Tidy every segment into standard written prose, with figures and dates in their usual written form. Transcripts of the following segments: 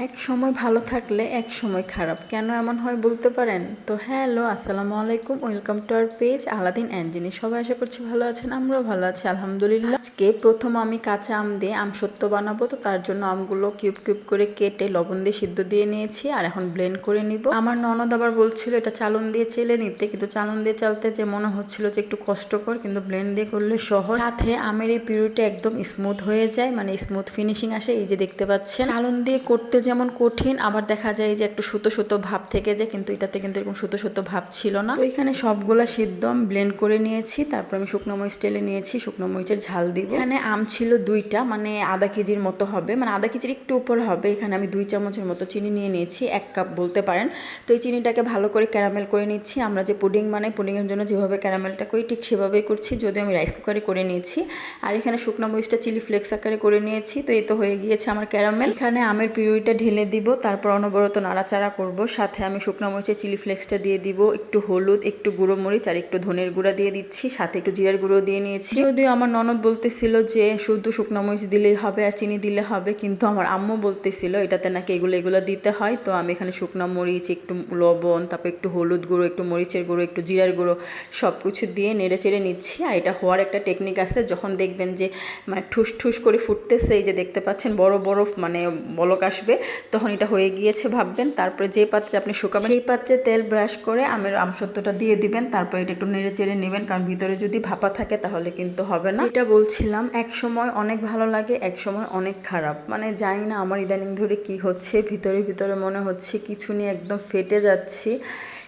এক সময় ভালো থাকলে এক সময় খারাপ, কেন এমন হয় বলতে পারেন? তো হ্যালো, আসসালামু আলাইকুম, welcome to our page Aladdin and Genie. সবাই আশা করছি ভালো আছেন, আমরাও ভালো আছি আলহামদুলিল্লাহ। আজকে প্রথম আমি কাঁচা আম দিয়ে আমসত্ত্ব বানাবো। তো তার জন্য আমগুলো কিউব কিউব করে কেটে লবণ দিয়ে সিদ্ধ দিয়ে নিয়েছি, আর এখন ব্লেন্ড করে নিব। আমার ননদ আবার বলছিল এটা চালন দিয়ে চেলে নিতে, কিন্তু চালন দিয়ে চালতে যে মনে হচ্ছিল যে একটু কষ্টকর, কিন্তু ব্লেন্ড দিয়ে করলে সহজ। সাথে আমের এই পিউরিটা একদম স্মুথ হয়ে যায়, মানে স্মুথ ফিনিশিং আসে। এই যে দেখতে পাচ্ছেন, চালন দিয়ে করতে যেমন কঠিন, আবার দেখা যায় যে একটু সুতো সুতো ভাব থেকে যায়, কিন্তু এটাতে কিন্তু এরকম সুতো সুতো ভাব ছিল না। তো এখানে সবগুলা সিদ্ধ আমি ব্লেন্ড করে নিয়েছি। তারপর আমি শুকনো মরিচ টেলে নিয়েছি, শুকনো মরিচের ঝাল দিব। এখানে আম ছিল 2টা, মানে আধা কেজির মতো হবে, মানে আধা কেজির একটু উপরে হবে। এখানে আমি 2 চামচের মতো চিনি নিয়ে নিয়েছি, 1 কাপ বলতে পারেন। তো এই চিনিটাকে ভালো করে ক্যারামেল করে নিচ্ছি। আমরা যে পুডিং বানাই, পুডিংয়ের জন্য যেভাবে ক্যারামেলটা করি ঠিক সেভাবেই করছি, যদিও আমি রাইস কুকারে করে নিয়েছি। আর এখানে শুকনো মরিচটা চিলি ফ্লেক্স আকারে করে নিয়েছি। তো এই তো হয়ে গিয়েছে আমার ক্যারামেল। এখানে আমের পিউরিটা ঢেলে দিব, তারপর অনবরত নাড়াচাড়া করব। সাথে আমি শুকনো মরিচের চিলি ফ্লেক্সটা দিয়ে দিব, একটু হলুদ, একটু গুঁড়ো মরিচ আর একটু ধনের গুঁড়া দিয়ে দিচ্ছি, সাথে একটু জিরার গুঁড়ো দিয়ে নিয়েছি। যদিও আমার ননদ বলতেছিল যে শুধু শুকনো মরিচ দিলেই হবে আর চিনি দিলে হবে, কিন্তু আমার আম্মু বলতেছিল এটাতে নাকি এগুলো দিতে হয়। তো আমি এখানে শুকনো মরিচ, একটু লবণ, তারপর একটু হলুদ গুঁড়ো, একটু মরিচের গুঁড়ো, একটু জিরার গুঁড়ো সব কিছু দিয়ে নেড়ে চেড়ে নিচ্ছি। আর এটা হওয়ার একটা টেকনিক আছে, যখন দেখবেন যে মানে ঠুস ঠুস করে ফুটতেছে, এই যে দেখতে পাচ্ছেন বড় বড় মানে বলক আসবে, তখন এটা হয়ে গিয়েছে ভাববেন। তারপরে যে পাত্রে আপনি শুকাবেন সেই পাত্রে তেল ব্রাশ করে আমের আমসত্ত্বটা দিয়ে দিবেন। তারপর এটা একটু নেড়ে চেড়ে নেবেন, কারণ ভিতরে যদি ভাপা থাকে তাহলে কিন্তু হবে না। যেটা বলছিলাম, এক সময় অনেক ভালো লাগে, এক সময় অনেক খারাপ। মানে জানি না আমার ইদানিং ধরে কি হচ্ছে, ভিতরে ভিতরে মনে হচ্ছে কিছু নিয়ে একদম ফেটে যাচ্ছি,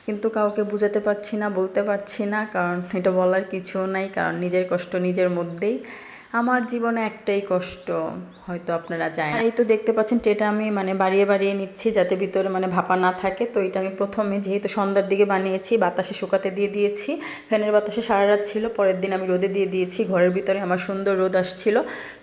কিন্তু কাউকে বুঝাতে পারছি না, বলতে পারছি না, কারণ এটা বলার কিছু নাই, কারণ নিজের কষ্ট নিজের মধ্যেই। আমার জীবনে একটাই কষ্ট, হয়তো আপনারা জানেন। আর এই তো দেখতে পাচ্ছেন ট্রেটা আমি মানে বাড়িয়ে বাড়িয়ে নিচ্ছি, যাতে ভিতরে মানে ভাপা না থাকে। তো এটা আমি প্রথমে যেহেতু সন্ধ্যার দিকে বানিয়েছি, বাতাসে শুকাতে দিয়ে দিয়েছি। ফ্যানের বাতাসে সারা রাত ছিল, পরের দিন আমি রোদে দিয়ে দিয়েছি। ঘরের ভিতরে আমার সুন্দর রোদ আসছিল,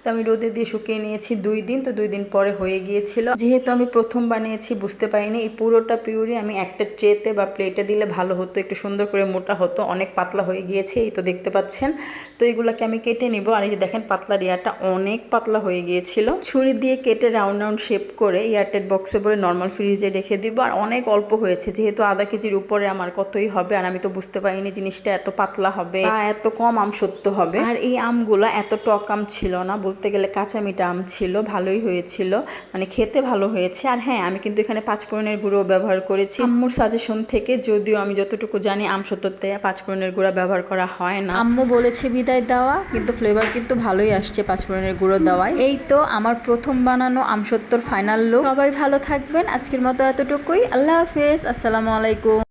তো আমি রোদে দিয়ে শুকিয়ে নিয়েছি 2 দিন। তো 2 দিন পরে হয়ে গিয়েছিল। যেহেতু আমি প্রথম বানিয়েছি, বুঝতে পারিনি এই পুরোটা পিউরি আমি একটা ট্রেতে বা প্লেটে দিলে ভালো হতো, একটু সুন্দর করে মোটা হতো। অনেক পাতলা হয়ে গিয়েছে, এই তো দেখতে পাচ্ছেন। তো এগুলোকে আমি কেটে নিব। আর এই যে দেখেন পাতলা রিয়াটা অনেক পাতলা হয়ে গিয়েছিল। ছুরি দিয়ে কেটে রাউন্ড রাউন্ড শেপ করে এয়ারটাইট বক্সে ভরে নর্মাল ফ্রিজে রেখে দিব। আর অনেক অল্প হয়েছে, যেহেতু আধা কেজির উপরে আমার কতই হবে, আর আমি তো বুঝতে পারিনি জিনিসটা এত পাতলা হবে বা এত কম আমসত্ত্ব হবে। আর এই আমগুলো এত টক আম ছিল না, বলতে গেলে কাঁচা মিঠা আম ছিল, ভালোই হয়েছিল, মানে খেতে ভালো হয়েছে। আর হ্যাঁ, আমি কিন্তু এখানে পাঁচফোড়নের গুঁড়ো ব্যবহার করেছি আম্মুর সাজেশন থেকে, যদিও আমি যতটুকু জানি আমসত্ত্বতে পাঁচফোড়নের গুঁড়া ব্যবহার করা হয় না। আম্মু বলেছে বিদায় দেওয়া, কিন্তু ফ্লেভার কিন্তু ভালোই আসছে পাঁচফোড়নের গুঁড়ো দেওয়ায়। এই তো আমার প্রথম বানানো আমসত্ত্বর ফাইনাল লুক। সবাই ভালো থাকবেন, আজকের মতো এতটুকুই। আল্লাহ হাফেজ, আসসালামু আলাইকুম।